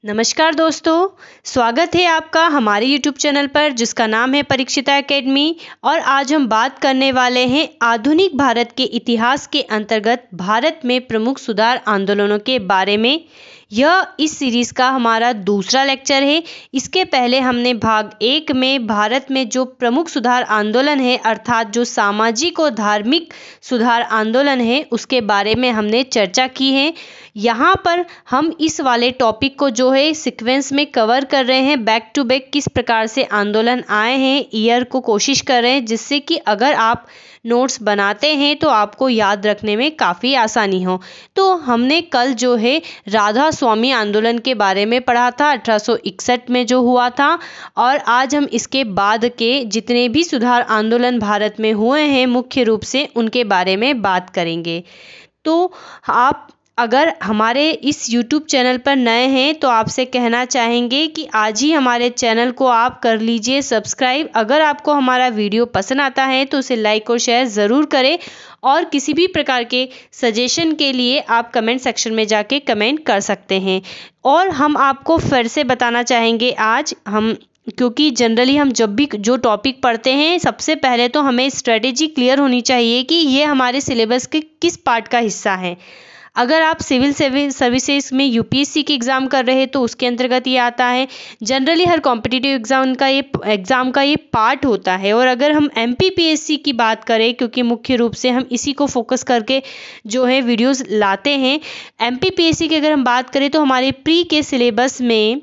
नमस्कार दोस्तों, स्वागत है आपका हमारे YouTube चैनल पर जिसका नाम है परीक्षिता एकेडमी। और आज हम बात करने वाले हैं आधुनिक भारत के इतिहास के अंतर्गत भारत में प्रमुख सुधार आंदोलनों के बारे में। यह इस सीरीज़ का हमारा दूसरा लेक्चर है। इसके पहले हमने भाग 1 में भारत में जो प्रमुख सुधार आंदोलन है अर्थात जो सामाजिक और धार्मिक सुधार आंदोलन है उसके बारे में हमने चर्चा की है। यहाँ पर हम इस वाले टॉपिक को जो है सीक्वेंस में कवर कर रहे हैं, बैक टू बैक किस प्रकार से आंदोलन आए हैं ईयर को कोशिश कर रहे हैं, जिससे कि अगर आप नोट्स बनाते हैं तो आपको याद रखने में काफ़ी आसानी हो। तो हमने कल जो है राधा स्वामी आंदोलन के बारे में पढ़ा था 1861 में जो हुआ था, और आज हम इसके बाद के जितने भी सुधार आंदोलन भारत में हुए हैं मुख्य रूप से उनके बारे में बात करेंगे। तो आप अगर हमारे इस YouTube चैनल पर नए हैं तो आपसे कहना चाहेंगे कि आज ही हमारे चैनल को आप कर लीजिए सब्सक्राइब। अगर आपको हमारा वीडियो पसंद आता है तो उसे लाइक और शेयर ज़रूर करें, और किसी भी प्रकार के सजेशन के लिए आप कमेंट सेक्शन में जाके कमेंट कर सकते हैं। और हम आपको फिर से बताना चाहेंगे आज क्योंकि जनरली हम जब भी जो टॉपिक पढ़ते हैं सबसे पहले तो हमें स्ट्रेटेजी क्लियर होनी चाहिए कि ये हमारे सिलेबस के किस पार्ट का हिस्सा है। अगर आप सिविल सर्विसेज में यूपीएससी की एग्ज़ाम कर रहे हैं तो उसके अंतर्गत ये आता है। जनरली हर कॉम्पिटिटिव एग्ज़ाम का ये पार्ट होता है। और अगर हम एमपीपीएससी की बात करें, क्योंकि मुख्य रूप से हम इसी को फोकस करके जो है वीडियोस लाते हैं, एमपीपीएससी की अगर हम बात करें तो हमारे प्री के सिलेबस में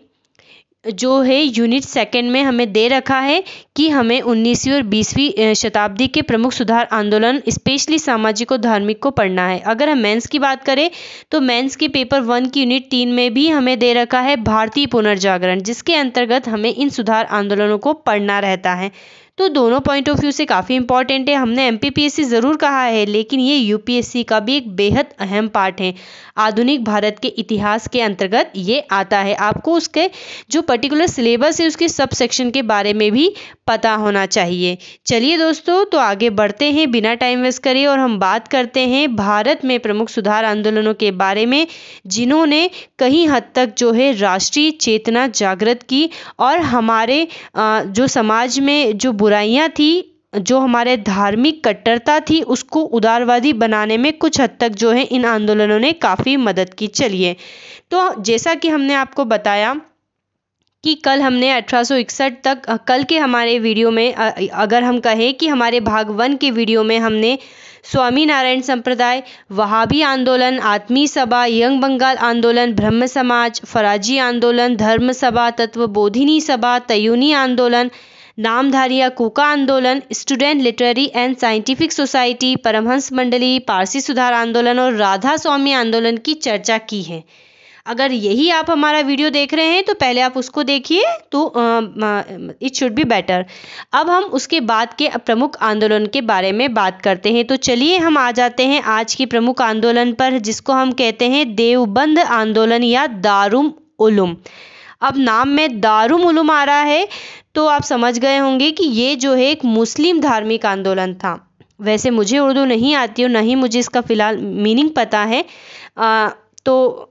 जो है यूनिट सेकंड में हमें दे रखा है कि हमें 19वीं और 20वीं शताब्दी के प्रमुख सुधार आंदोलन स्पेशली सामाजिक और धार्मिक को पढ़ना है। अगर हम मेंस की बात करें तो मेंस के पेपर 1 की यूनिट 3 में भी हमें दे रखा है भारतीय पुनर्जागरण, जिसके अंतर्गत हमें इन सुधार आंदोलनों को पढ़ना रहता है। तो दोनों पॉइंट ऑफ व्यू से काफ़ी इंपॉर्टेंट है। हमने एमपीपीएससी ज़रूर कहा है लेकिन ये यूपीएससी का भी एक बेहद अहम पार्ट है। आधुनिक भारत के इतिहास के अंतर्गत ये आता है। आपको उसके जो पर्टिकुलर सिलेबस है उसके सब सेक्शन के बारे में भी पता होना चाहिए। चलिए दोस्तों, तो आगे बढ़ते हैं बिना टाइम वेस्ट करे और हम बात करते हैं भारत में प्रमुख सुधार आंदोलनों के बारे में, जिन्होंने कहीं हद तक जो है राष्ट्रीय चेतना जागृत की और हमारे जो समाज में जो बुराइयां थी, जो हमारे धार्मिक कट्टरता थी, उसको उदारवादी बनाने में कुछ हद तक जो है इन आंदोलनों ने काफ़ी मदद की। चलिए, तो जैसा कि हमने आपको बताया कि कल हमने 1861 तक कल के हमारे वीडियो में अगर हम कहें कि हमारे भाग 1 के वीडियो में हमने स्वामी नारायण संप्रदाय, वहाबी आंदोलन, आत्मीय सभा, यंग बंगाल आंदोलन, ब्रह्म समाज, फराजी आंदोलन, धर्म सभा, तत्वबोधिनी सभा, तयूनी आंदोलन, नामधारिया कूका आंदोलन, student literary and scientific society, Paramhansa Mandali, पारसी सुधार आंदोलन और राधा स्वामी आंदोलन की चर्चा की है। अगर यही आप हमारा वीडियो देख रहे हैं तो पहले आप उसको देखिए, तो इट शुड बी बेटर। अब हम उसके बाद के प्रमुख आंदोलन के बारे में बात करते हैं। तो चलिए हम आ जाते हैं आज के प्रमुख आंदोलन पर, जिसको हम कहते हैं देवबंद आंदोलन या दारुल उलूम। अब नाम में दारुल उलूम आ रहा है तो आप समझ गए होंगे कि ये जो है एक मुस्लिम धार्मिक आंदोलन था। वैसे मुझे उर्दू नहीं आती और न ही मुझे इसका फ़िलहाल मीनिंग पता है, तो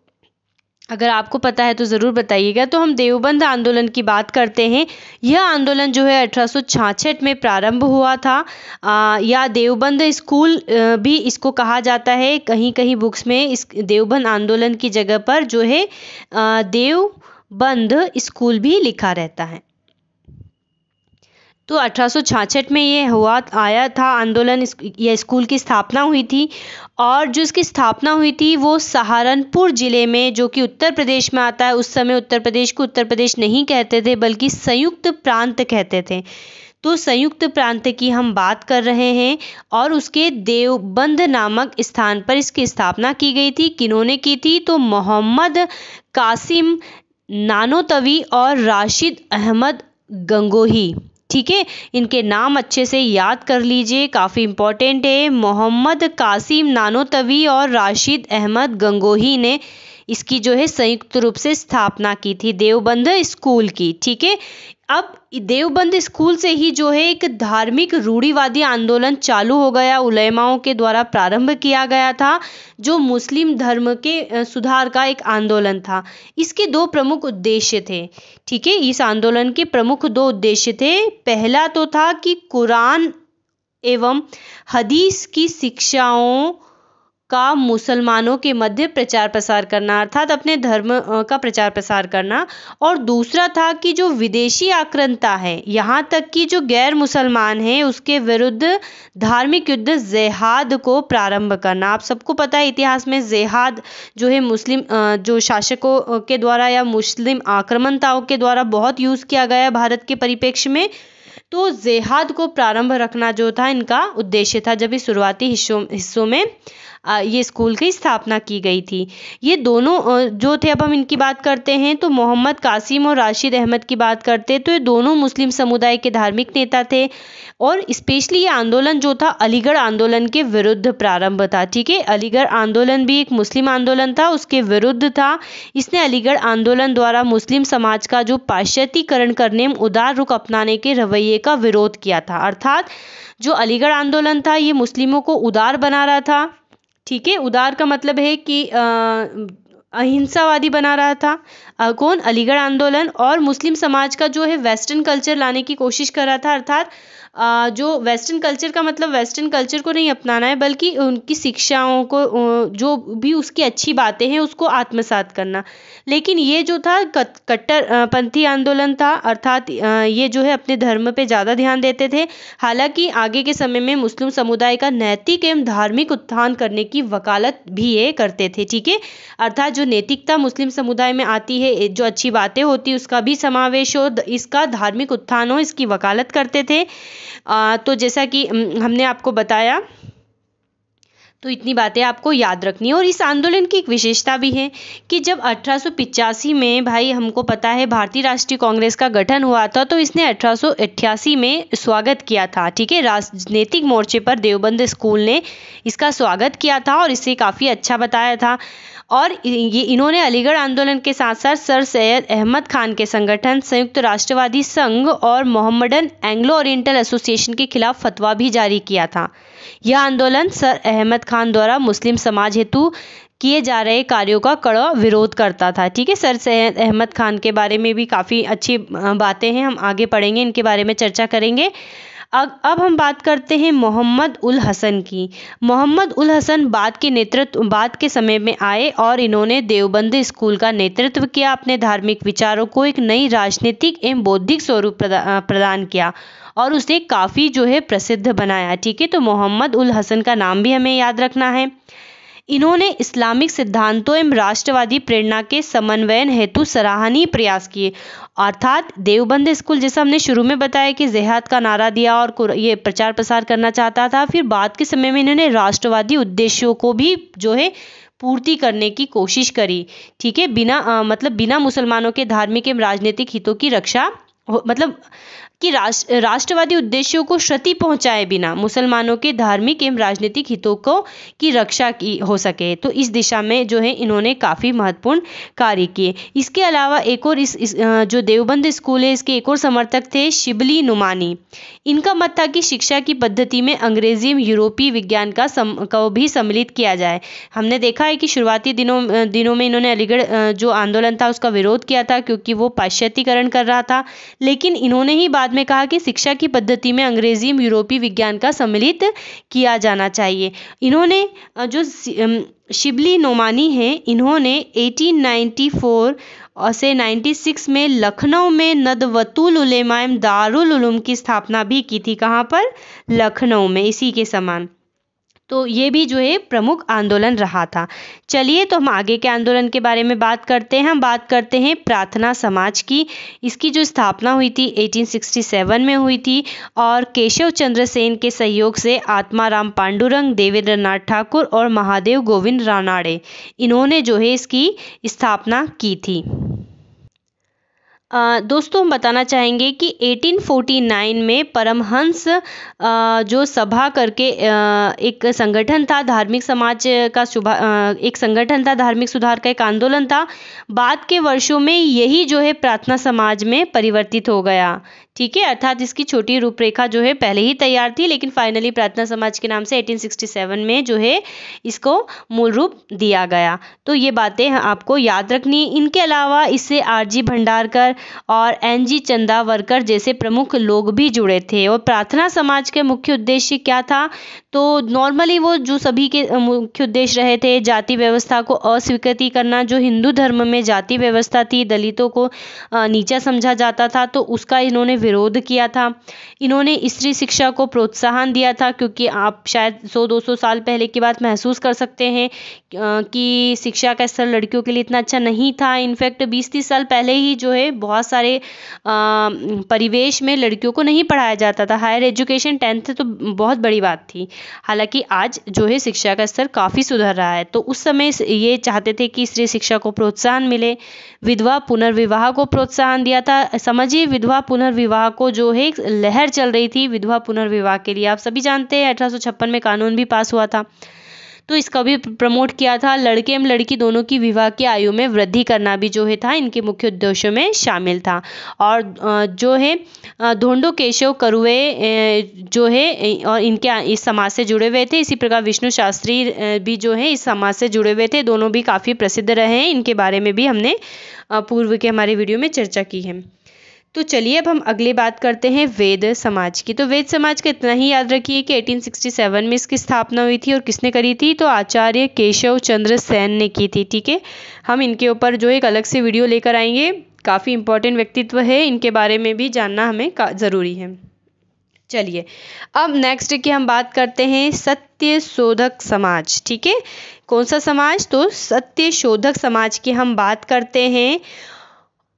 अगर आपको पता है तो ज़रूर बताइएगा। तो हम देवबंद आंदोलन की बात करते हैं। यह आंदोलन जो है 1866 में प्रारंभ हुआ था, या देवबंद स्कूल भी इसको कहा जाता है। कहीं कहीं बुक्स में इस देवबंद आंदोलन की जगह पर जो है देवबंद स्कूल भी लिखा रहता है। तो 1866 में ये आया था आंदोलन, या स्कूल की स्थापना हुई थी। और जो इसकी स्थापना हुई थी वो सहारनपुर ज़िले में, जो कि उत्तर प्रदेश में आता है। उस समय उत्तर प्रदेश को उत्तर प्रदेश नहीं कहते थे बल्कि संयुक्त प्रांत कहते थे। तो संयुक्त प्रांत की हम बात कर रहे हैं और उसके देवबंद नामक स्थान पर इसकी स्थापना की गई थी। किन्होंने की थी? तो मोहम्मद कासिम नानोतवी और राशिद अहमद गंगोही। ठीक है, इनके नाम अच्छे से याद कर लीजिए, काफ़ी इंपॉर्टेंट है। मोहम्मद कासिम नानोतवी और राशिद अहमद गंगोही ने इसकी जो है संयुक्त रूप से स्थापना की थी, देवबंद स्कूल की। ठीक है, अब देवबंद स्कूल से ही जो है एक धार्मिक रूढ़िवादी आंदोलन चालू हो गया, उलेमाओं के द्वारा प्रारंभ किया गया था, जो मुस्लिम धर्म के सुधार का एक आंदोलन था। इसके दो प्रमुख उद्देश्य थे। ठीक है, इस आंदोलन के प्रमुख दो उद्देश्य थे। पहला तो था कि कुरान एवं हदीस की शिक्षाओं का मुसलमानों के मध्य प्रचार प्रसार करना, अर्थात अपने धर्म का प्रचार प्रसार करना। और दूसरा था कि जो विदेशी आक्रांता है, यहाँ तक कि जो गैर मुसलमान है, उसके विरुद्ध धार्मिक युद्ध जिहाद को प्रारंभ करना। आप सबको पता है इतिहास में जिहाद जो है मुस्लिम जो शासकों के द्वारा या मुस्लिम आक्रमणताओं के द्वारा बहुत यूज़ किया गया है भारत के परिप्रेक्ष्य में। तो जिहाद को प्रारंभ रखना जो था इनका उद्देश्य था, जब इस शुरुआती हिस्सों में ये स्कूल की स्थापना की गई थी। ये दोनों जो थे, अब हम इनकी बात करते हैं तो मोहम्मद कासिम और राशिद अहमद की बात करते हैं तो ये दोनों मुस्लिम समुदाय के धार्मिक नेता थे। और स्पेशली ये आंदोलन जो था अलीगढ़ आंदोलन के विरुद्ध प्रारंभ था। ठीक है, अलीगढ़ आंदोलन भी एक मुस्लिम आंदोलन था, उसके विरुद्ध था। इसने अलीगढ़ आंदोलन द्वारा मुस्लिम समाज का जो पाश्चात्यकरण करने में उदार रुख अपनाने के रवैये का विरोध किया था। अर्थात जो अलीगढ़ आंदोलन था ये मुस्लिमों को उदार बना रहा था। ठीक है, उदार का मतलब है कि अहिंसावादी बना रहा था। कौन? अलीगढ़ आंदोलन। और मुस्लिम समाज का जो है वेस्टर्न कल्चर लाने की कोशिश कर रहा था। अर्थात जो वेस्टर्न कल्चर का मतलब वेस्टर्न कल्चर को नहीं अपनाना है, बल्कि उनकी शिक्षाओं को, जो भी उसकी अच्छी बातें हैं उसको आत्मसात करना। लेकिन ये जो था कट्टरपंथी आंदोलन था, अर्थात ये जो है अपने धर्म पे ज़्यादा ध्यान देते थे। हालांकि आगे के समय में मुस्लिम समुदाय का नैतिक एवं धार्मिक उत्थान करने की वकालत भी ये करते थे। ठीक है, अर्थात जो नैतिकता मुस्लिम समुदाय में आती है, जो अच्छी बातें होती उसका भी समावेश हो, इसका धार्मिक उत्थान हो, इसकी वकालत करते थे। तो जैसा कि हमने आपको बताया, तो इतनी बातें आपको याद रखनी है। और इस आंदोलन की एक विशेषता भी है कि जब 1885 में, भाई हमको पता है भारतीय राष्ट्रीय कांग्रेस का गठन हुआ था, तो इसने 1888 में स्वागत किया था। ठीक है, राजनीतिक मोर्चे पर देवबंद स्कूल ने इसका स्वागत किया था और इसे काफ़ी अच्छा बताया था। और ये इन्होंने अलीगढ़ आंदोलन के साथ साथ सर सैयद अहमद खान के संगठन संयुक्त राष्ट्रवादी संघ और मोहम्मडन एंग्लो ओरिएंटल एसोसिएशन के खिलाफ फतवा भी जारी किया था। यह आंदोलन सर अहमद खान द्वारा मुस्लिम समाज हेतु किए जा रहे कार्यों का कड़ा विरोध करता था। ठीक है, सर सैयद अहमद खान के बारे में भी काफ़ी अच्छी बातें हैं, हम आगे पढ़ेंगे, इनके बारे में चर्चा करेंगे। अब हम बात करते हैं मोहम्मद उल हसन की। मोहम्मद उल हसन बाद के समय में आए और इन्होंने देवबंद स्कूल का नेतृत्व किया। अपने धार्मिक विचारों को एक नई राजनीतिक एवं बौद्धिक स्वरूप प्रदान किया और उसे काफ़ी जो है प्रसिद्ध बनाया। ठीक है, तो मोहम्मद उल हसन का नाम भी हमें याद रखना है। इन्होंने इस्लामिक सिद्धांतों एवं राष्ट्रवादी प्रेरणा के समन्वयन हेतु सराहनीय प्रयास किए। अर्थात देवबंद स्कूल, जैसा हमने शुरू में बताया कि जिहाद का नारा दिया और ये प्रचार प्रसार करना चाहता था, फिर बाद के समय में इन्होंने राष्ट्रवादी उद्देश्यों को भी जो है पूर्ति करने की कोशिश करी। ठीक है, बिना मुसलमानों के धार्मिक एवं राजनीतिक हितों की रक्षा, मतलब कि राष्ट्रवादी उद्देश्यों को क्षति पहुंचाए बिना मुसलमानों के धार्मिक एवं राजनीतिक हितों की रक्षा की हो सके, तो इस दिशा में जो है इन्होंने काफ़ी महत्वपूर्ण कार्य किए। इसके अलावा एक और इस जो देवबंद स्कूल है, इसके एक और समर्थक थे शिबली नुमानी। इनका मत था कि शिक्षा की पद्धति में अंग्रेजी एवं यूरोपीय विज्ञान को भी सम्मिलित किया जाए। हमने देखा है कि शुरुआती दिनों में इन्होंने अलीगढ़ जो आंदोलन था उसका विरोध किया था, क्योंकि वो पाश्चात्यकरण कर रहा था। लेकिन इन्होंने ही बाद में कहा कि शिक्षा की पद्धति में अंग्रेजी एवं यूरोपीय विज्ञान का सम्मिलित किया जाना चाहिए। इन्होंने जो शिबली नोमानी हैं, इन्होंने 1894 से 96 में लखनऊ में नदवतुल उलेमा एवं दारुल उलूम की स्थापना भी की थी। कहाँ पर? लखनऊ में, इसी के समान। तो ये भी जो है प्रमुख आंदोलन रहा था। चलिए, तो हम आगे के आंदोलन के बारे में बात करते हैं। हम बात करते हैं प्रार्थना समाज की। इसकी जो स्थापना हुई थी 1867 में हुई थी और केशव चंद्र सेन के सहयोग से आत्माराम पांडुरंग, देवेंद्र नाथ ठाकुर और महादेव गोविंद रानाड़े, इन्होंने जो है इसकी स्थापना की थी। दोस्तों हम बताना चाहेंगे कि 1849 में परमहंस जो सभा करके एक संगठन था, धार्मिक समाज का एक संगठन था, धार्मिक सुधार का एक आंदोलन था। बाद के वर्षों में यही जो है प्रार्थना समाज में परिवर्तित हो गया। ठीक है, अर्थात इसकी छोटी रूपरेखा जो है पहले ही तैयार थी, लेकिन फाइनली प्रार्थना समाज के नाम से 1867 में जो है इसको मूल रूप दिया गया। तो ये बातें आपको याद रखनी। इनके अलावा इससे आरजी भंडारकर और एनजी चंदावरकर जैसे प्रमुख लोग भी जुड़े थे। और प्रार्थना समाज के मुख्य उद्देश्य क्या था? तो नॉर्मली वो जो सभी के मुख्य उद्देश्य रहे थे, जाति व्यवस्था को अस्वीकृति करना। जो हिंदू धर्म में जाति व्यवस्था थी, दलितों को नीचा समझा जाता था, तो उसका इन्होंने विरोध किया था। इन्होंने स्त्री शिक्षा को प्रोत्साहन दिया था, क्योंकि आप शायद 100-200 साल पहले की बात महसूस कर सकते हैं कि शिक्षा का स्तर लड़कियों के लिए इतना अच्छा नहीं था। इनफैक्ट 20-30 साल पहले ही जो है बहुत सारे परिवेश में लड़कियों को नहीं पढ़ाया जाता था। हायर एजुकेशन 10th तो बहुत बड़ी बात थी। हालांकि आज जो है शिक्षा का स्तर काफ़ी सुधर रहा है। तो उस समय ये चाहते थे कि स्त्री शिक्षा को प्रोत्साहन मिले। विधवा पुनर्विवाह को प्रोत्साहन दिया था। समझिए, विधवा पुनर्विवाह को जो है एक लहर चल रही थी विधवा पुनर्विवाह के लिए। आप सभी जानते हैं 1856 में कानून भी पास हुआ था, तो इसका भी प्रमोट किया था। लड़के एवं लड़की दोनों की विवाह की आयु में वृद्धि करना भी जो है था इनके मुख्य उद्देश्यों में शामिल था। और जो है धोंडो केशव करुवे जो है और इनके इस समाज से जुड़े हुए थे। इसी प्रकार विष्णु शास्त्री भी जो है इस समाज से जुड़े हुए थे। दोनों भी काफ़ी प्रसिद्ध रहे हैं। इनके बारे में भी हमने पूर्व के हमारे वीडियो में चर्चा की है। तो चलिए अब हम अगली बात करते हैं वेद समाज की। तो वेद समाज का इतना ही याद रखिए कि 1867 में इसकी स्थापना हुई थी। और किसने करी थी? तो आचार्य केशव चंद्र सेन ने की थी। ठीक है, हम इनके ऊपर जो एक अलग से वीडियो लेकर आएंगे। काफ़ी इंपॉर्टेंट व्यक्तित्व है, इनके बारे में भी जानना हमें ज़रूरी है। चलिए अब नेक्स्ट की हम बात करते हैं सत्य शोधक समाज। ठीक है, कौन सा समाज? तो सत्य शोधक समाज की हम बात करते हैं।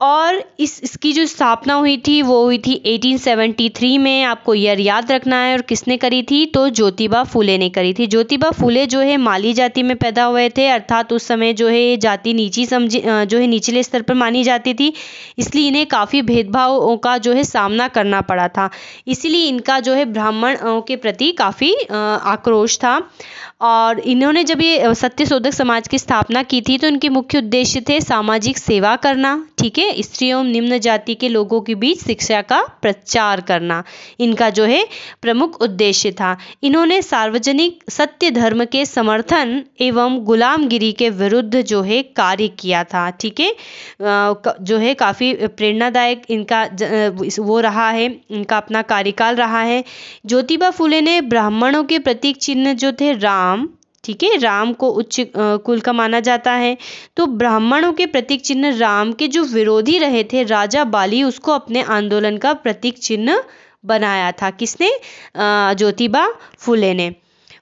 और इसकी जो स्थापना हुई थी वो हुई थी 1873 में। आपको ईयर याद रखना है। और किसने करी थी? तो ज्योतिबा फुले ने करी थी। ज्योतिबा फुले जो है माली जाति में पैदा हुए थे, अर्थात उस समय जो है ये जाति नीची जो है निचले स्तर पर मानी जाती थी, इसलिए इन्हें काफ़ी भेदभावों का जो है सामना करना पड़ा था। इसीलिए इनका जो है ब्राह्मणों के प्रति काफ़ी आक्रोश था। और इन्होंने जब ये सत्य शोधक समाज की स्थापना की थी तो इनके मुख्य उद्देश्य थे सामाजिक सेवा करना। ठीक है, स्त्रियों निम्न जाति के लोगों के बीच शिक्षा का प्रचार करना इनका जो है प्रमुख उद्देश्य था। इन्होंने सार्वजनिक सत्य धर्म के समर्थन एवं गुलामगिरी के विरुद्ध जो है कार्य किया था। ठीक है, जो है काफ़ी प्रेरणादायक इनका वो रहा है, इनका अपना कार्यकाल रहा है। ज्योतिबा फुले ने ब्राह्मणों के प्रतीक चिन्ह जो थे राम, ठीक है, राम को उच्च कुल का माना जाता है। तो ब्राह्मणों के प्रतीक चिन्ह राम के जो विरोधी रहे थे राजा बाली, उसको अपने आंदोलन का प्रतीक चिन्ह बनाया था। किसने? ज्योतिबा फुले ने।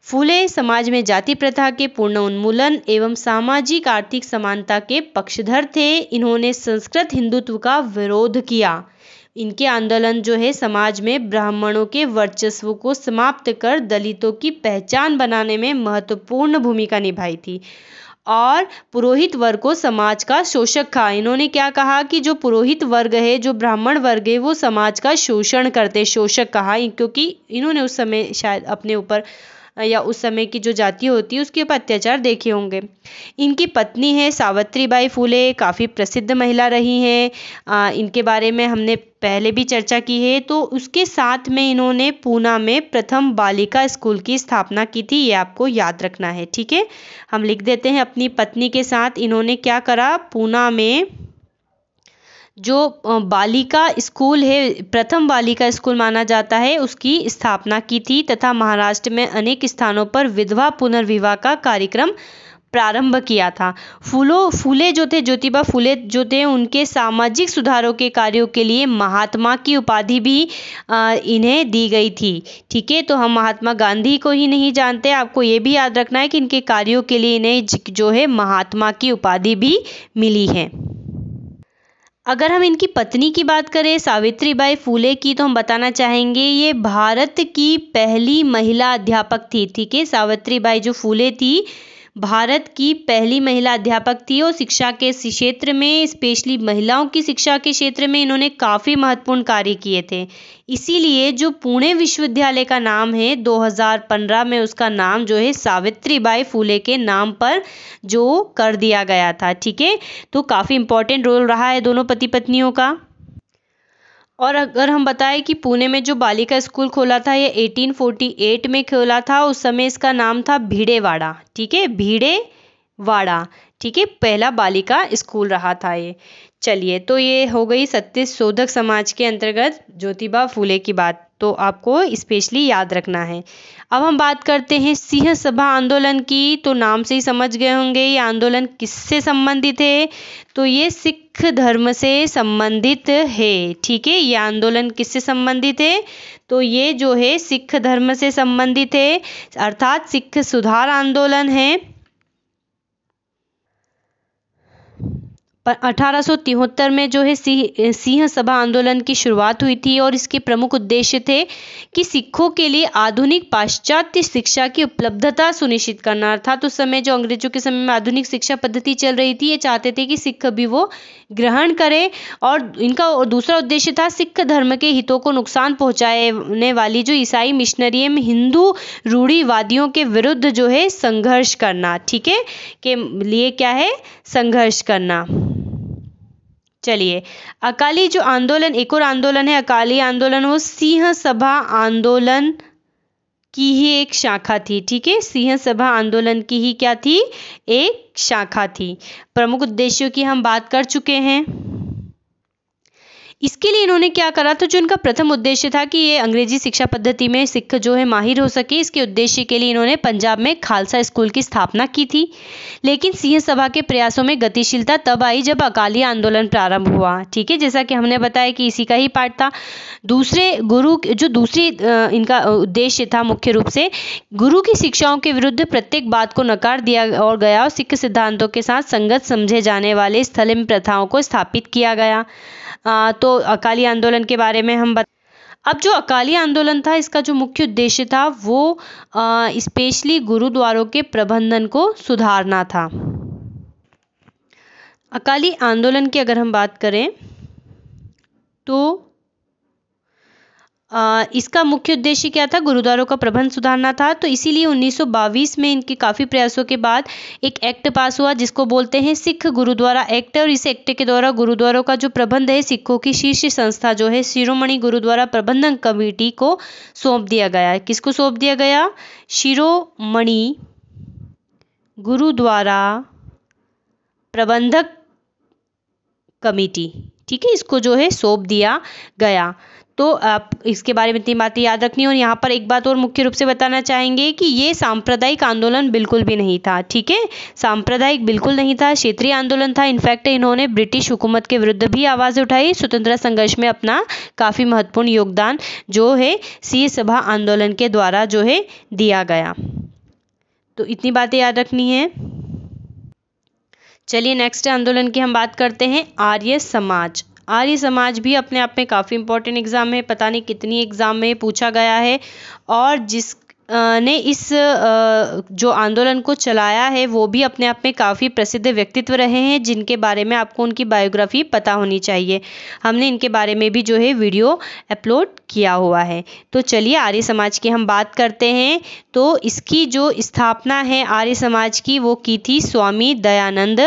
फुले समाज में जाति प्रथा के पूर्ण उन्मूलन एवं सामाजिक आर्थिक समानता के पक्षधर थे। इन्होंने संस्कृत हिंदुत्व का विरोध किया। इनके आंदोलन जो है समाज में ब्राह्मणों के वर्चस्व को समाप्त कर दलितों की पहचान बनाने में महत्वपूर्ण भूमिका निभाई थी। और पुरोहित वर्ग को समाज का शोषक कहा। इन्होंने क्या कहा कि जो पुरोहित वर्ग है, जो ब्राह्मण वर्ग है, वो समाज का शोषण करते, शोषक कहा, क्योंकि इन्होंने उस समय शायद अपने ऊपर या उस समय की जो जाति होती है उसके ऊपर अत्याचार देखे होंगे। इनकी पत्नी है सावित्रीबाई फुले, काफ़ी प्रसिद्ध महिला रही हैं। इनके बारे में हमने पहले भी चर्चा की है। तो उसके साथ में इन्होंने पूना में प्रथम बालिका स्कूल की स्थापना की थी, ये आपको याद रखना है। ठीक है, हम लिख देते हैं अपनी पत्नी के साथ इन्होंने क्या करा, पूना में जो बालिका स्कूल है, प्रथम बालिका स्कूल माना जाता है, उसकी स्थापना की थी। तथा महाराष्ट्र में अनेक स्थानों पर विधवा पुनर्विवाह का कार्यक्रम प्रारंभ किया था। फुले जो थे, ज्योतिबा फुले जो थे, उनके सामाजिक सुधारों के कार्यों के लिए महात्मा की उपाधि भी इन्हें दी गई थी। ठीक है, तो हम महात्मा गांधी को ही नहीं जानते, आपको ये भी याद रखना है कि इनके कार्यों के लिए इन्हें जो है महात्मा की उपाधि भी मिली है। अगर हम इनकी पत्नी की बात करें सावित्रीबाई फुले की, तो हम बताना चाहेंगे ये भारत की पहली महिला अध्यापक थी। ठीक है, सावित्रीबाई जो फुले थी भारत की पहली महिला अध्यापक थी और शिक्षा के क्षेत्र में, स्पेशली महिलाओं की शिक्षा के क्षेत्र में इन्होंने काफ़ी महत्वपूर्ण कार्य किए थे। इसीलिए जो पुणे विश्वविद्यालय का नाम है 2015 में उसका नाम जो है सावित्रीबाई फुले के नाम पर जो कर दिया गया था। ठीक है, तो काफ़ी इम्पोर्टेंट रोल रहा है दोनों पति पत्नियों का। और अगर हम बताएं कि पुणे में जो बालिका स्कूल खोला था ये 1848 में खोला था। उस समय इसका नाम था भिड़ेवाड़ा। ठीक है, भिड़ेवाड़ा। ठीक है, पहला बालिका स्कूल रहा था ये। चलिए, तो ये हो गई सत्यशोधक समाज के अंतर्गत ज्योतिबा फुले की बात, तो आपको स्पेशली याद रखना है। अब हम बात करते हैं सिंह सभा आंदोलन की। तो नाम से ही समझ गए होंगे ये आंदोलन किससे संबंधित है, तो ये सिख धर्म से संबंधित है। ठीक है, ये आंदोलन किससे संबंधित है, तो ये जो है सिख धर्म से संबंधित है, अर्थात सिख सुधार आंदोलन है। 1873 में जो है सिंह सभा आंदोलन की शुरुआत हुई थी और इसके प्रमुख उद्देश्य थे कि सिखों के लिए आधुनिक पाश्चात्य शिक्षा की उपलब्धता सुनिश्चित करना। अर्थात उस समय जो अंग्रेजों के समय में आधुनिक शिक्षा पद्धति चल रही थी, ये चाहते थे कि सिख भी वो ग्रहण करें। और इनका दूसरा उद्देश्य था सिख धर्म के हितों को नुकसान पहुंचाने वाली जो ईसाई मिशनरी एवं हिंदू रूढ़िवादियों के विरुद्ध जो है संघर्ष करना। ठीक है, के लिए क्या है, संघर्ष करना। चलिए, अकाली जो आंदोलन, एक और आंदोलन है अकाली आंदोलन, वो सिंह सभा आंदोलन की ही एक शाखा थी। ठीक है, सिंह सभा आंदोलन की ही क्या थी, एक शाखा थी। प्रमुख उद्देश्यों की हम बात कर चुके हैं। इसके लिए इन्होंने क्या करा, तो जो इनका प्रथम उद्देश्य था कि ये अंग्रेजी शिक्षा पद्धति में सिख जो है माहिर हो सके, इसके उद्देश्य के लिए इन्होंने पंजाब में खालसा स्कूल की स्थापना की थी। लेकिन सिंह सभा के प्रयासों में गतिशीलता तब आई जब अकाली आंदोलन प्रारंभ हुआ। ठीक है, जैसा कि हमने बताया कि इसी का ही पार्ट था। दूसरी इनका उद्देश्य था मुख्य रूप से गुरु की शिक्षाओं के विरुद्ध प्रत्येक बात को नकार दिया और गया और सिख सिद्धांतों के साथ संगत समझे जाने वाले स्थल प्रथाओं को स्थापित किया गया। तो अकाली आंदोलन के बारे में हम अब जो अकाली आंदोलन था, इसका जो मुख्य उद्देश्य था वो स्पेशली गुरुद्वारों के प्रबंधन को सुधारना था। अकाली आंदोलन की अगर हम बात करें तो इसका मुख्य उद्देश्य क्या था, गुरुद्वारों का प्रबंध सुधारना था। तो इसीलिए 1922 में इनके काफ़ी प्रयासों के बाद एक एक्ट पास हुआ जिसको बोलते हैं सिख गुरुद्वारा एक्ट। और इस एक्ट के द्वारा गुरुद्वारों का जो प्रबंध है सिखों की शीर्ष संस्था जो है शिरोमणि गुरुद्वारा प्रबंधन कमेटी को सौंप दिया गया। किसको सौंप दिया गया, शिरोमणि गुरुद्वारा प्रबंधक कमेटी। ठीक है, इसको जो है सौंप दिया गया। तो आप इसके बारे में इतनी बातें याद रखनी। और यहाँ पर एक बात और मुख्य रूप से बताना चाहेंगे कि ये सांप्रदायिक आंदोलन बिल्कुल भी नहीं था। ठीक है, सांप्रदायिक बिल्कुल नहीं था, क्षेत्रीय आंदोलन था। इनफैक्ट इन्होंने ब्रिटिश हुकूमत के विरुद्ध भी आवाज़ उठाई। स्वतंत्रता संघर्ष में अपना काफ़ी महत्वपूर्ण योगदान जो है सिंह सभा आंदोलन के द्वारा जो है दिया गया। तो इतनी बातें याद रखनी है। चलिए, नेक्स्ट आंदोलन की हम बात करते हैं आर्य समाज। आर्य समाज भी अपने आप में काफ़ी इंपॉर्टेंट एग्जाम है, पता नहीं कितनी एग्जाम में पूछा गया है। और जिस ने इस जो आंदोलन को चलाया है वो भी अपने आप में काफ़ी प्रसिद्ध व्यक्तित्व रहे हैं, जिनके बारे में आपको उनकी बायोग्राफी पता होनी चाहिए। हमने इनके बारे में भी जो है वीडियो अपलोड किया हुआ है। तो चलिए, आर्य समाज की हम बात करते हैं। तो इसकी जो स्थापना है आर्य समाज की वो की थी स्वामी दयानंद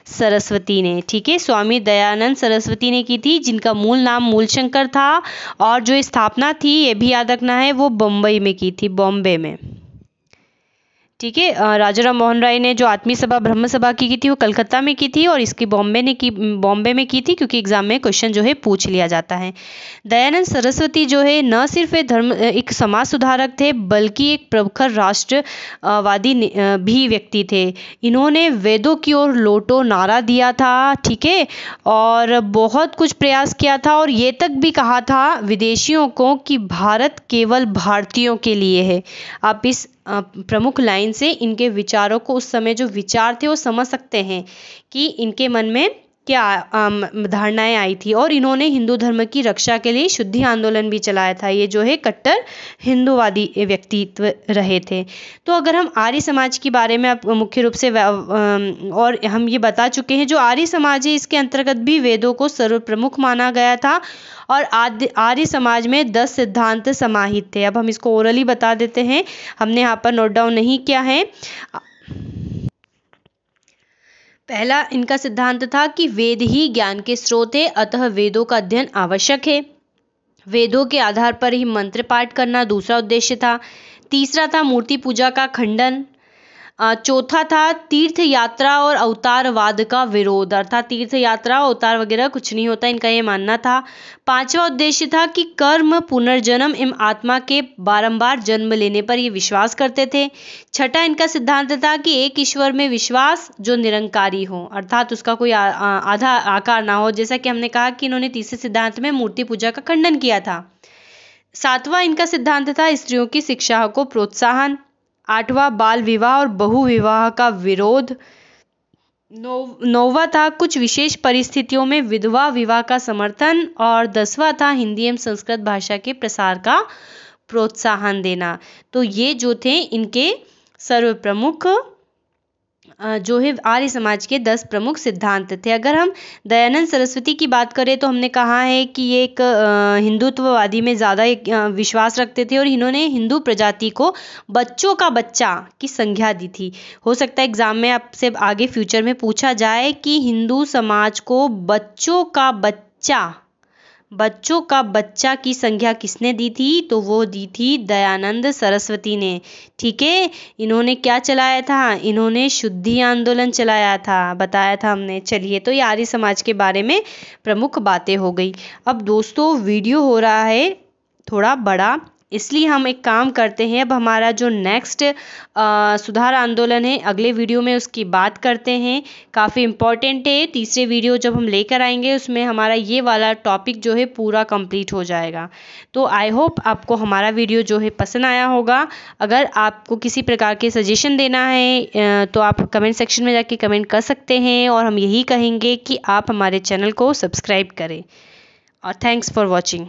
सरस्वती ने। ठीक है, स्वामी दयानंद सरस्वती ने की थी, जिनका मूल नाम मूलशंकर था। और जो स्थापना थी ये भी याद रखना है वो बम्बई में की थी, बॉम्बे में। ठीक है, राजाराम मोहन राय ने जो आत्मीय सभा ब्रह्म सभा की थी वो कलकत्ता में की थी और इसकी बॉम्बे में की थी, क्योंकि एग्जाम में क्वेश्चन जो है पूछ लिया जाता है। दयानंद सरस्वती जो है न सिर्फ एक समाज सुधारक थे बल्कि एक प्रखर राष्ट्रवादी भी व्यक्ति थे। इन्होंने वेदों की ओर लौटो नारा दिया था। ठीक है, और बहुत कुछ प्रयास किया था और ये तक भी कहा था विदेशियों को कि भारत केवल भारतीयों के लिए है। आप इस प्रमुख लाइन से इनके विचारों को, उस समय जो विचार थे वो समझ सकते हैं कि इनके मन में धारणाएं आई थी और इन्होंने हिंदू धर्म की रक्षा के लिए शुद्धि आंदोलन भी चलाया था। ये जो है कट्टर हिंदूवादी व्यक्तित्व रहे थे। तो अगर हम आर्य समाज के बारे में अब मुख्य रूप से और हम ये बता चुके हैं, जो आर्य समाज है इसके अंतर्गत भी वेदों को सर्वप्रमुख माना गया था और आर्य समाज में 10 सिद्धांत समाहित थे। अब हम इसको ओरली बता देते हैं, हमने यहाँ पर नोट डाउन नहीं किया है। पहला इनका सिद्धांत था कि वेद ही ज्ञान के स्रोत है, अतः वेदों का अध्ययन आवश्यक है। वेदों के आधार पर ही मंत्र पाठ करना दूसरा उद्देश्य था। तीसरा था मूर्ति पूजा का खंडन। चौथा था तीर्थ यात्रा और अवतारवाद का विरोध, अर्थात तीर्थ यात्रा अवतार वगैरह कुछ नहीं होता, इनका ये मानना था। पांचवा उद्देश्य था कि कर्म, पुनर्जन्म एवं आत्मा के बारंबार जन्म लेने पर ये विश्वास करते थे। छठा इनका सिद्धांत था कि एक ईश्वर में विश्वास जो निरंकारी हो, अर्थात उसका कोई आधा आकार ना हो, जैसा कि हमने कहा कि इन्होंने तीसरे सिद्धांत में मूर्ति पूजा का खंडन किया था। सातवां इनका सिद्धांत था स्त्रियों की शिक्षा को प्रोत्साहन। आठवां बाल विवाह और बहु विवाह का विरोध। नौवां था कुछ विशेष परिस्थितियों में विधवा विवाह का समर्थन। और 10वां था हिंदी एवं संस्कृत भाषा के प्रसार का प्रोत्साहन देना। तो ये जो थे इनके सर्वप्रमुख जो है आर्य समाज के 10 प्रमुख सिद्धांत थे। अगर हम दयानंद सरस्वती की बात करें तो हमने कहा है कि ये एक हिंदुत्ववादी में ज़्यादा विश्वास रखते थे और इन्होंने हिंदू प्रजाति को बच्चों का बच्चा की संज्ञा दी थी। हो सकता है एग्जाम में आपसे आगे फ्यूचर में पूछा जाए कि हिंदू समाज को बच्चों का बच्चा की संज्ञा किसने दी थी, तो वो दी थी दयानंद सरस्वती ने। ठीक है, इन्होंने क्या चलाया था, इन्होंने शुद्धि आंदोलन चलाया था, बताया था हमने। चलिए, तो ये आर्य समाज के बारे में प्रमुख बातें हो गई। अब दोस्तों वीडियो हो रहा है थोड़ा बड़ा, इसलिए हम एक काम करते हैं, अब हमारा जो नेक्स्ट सुधार आंदोलन है अगले वीडियो में उसकी बात करते हैं। काफ़ी इम्पॉर्टेंट है, तीसरे वीडियो जब हम लेकर आएंगे उसमें हमारा ये वाला टॉपिक जो है पूरा कंप्लीट हो जाएगा। तो आई होप आपको हमारा वीडियो जो है पसंद आया होगा। अगर आपको किसी प्रकार के सजेशन देना है तो आप कमेंट सेक्शन में जाके कमेंट कर सकते हैं और हम यही कहेंगे कि आप हमारे चैनल को सब्सक्राइब करें। और थैंक्स फॉर वॉचिंग।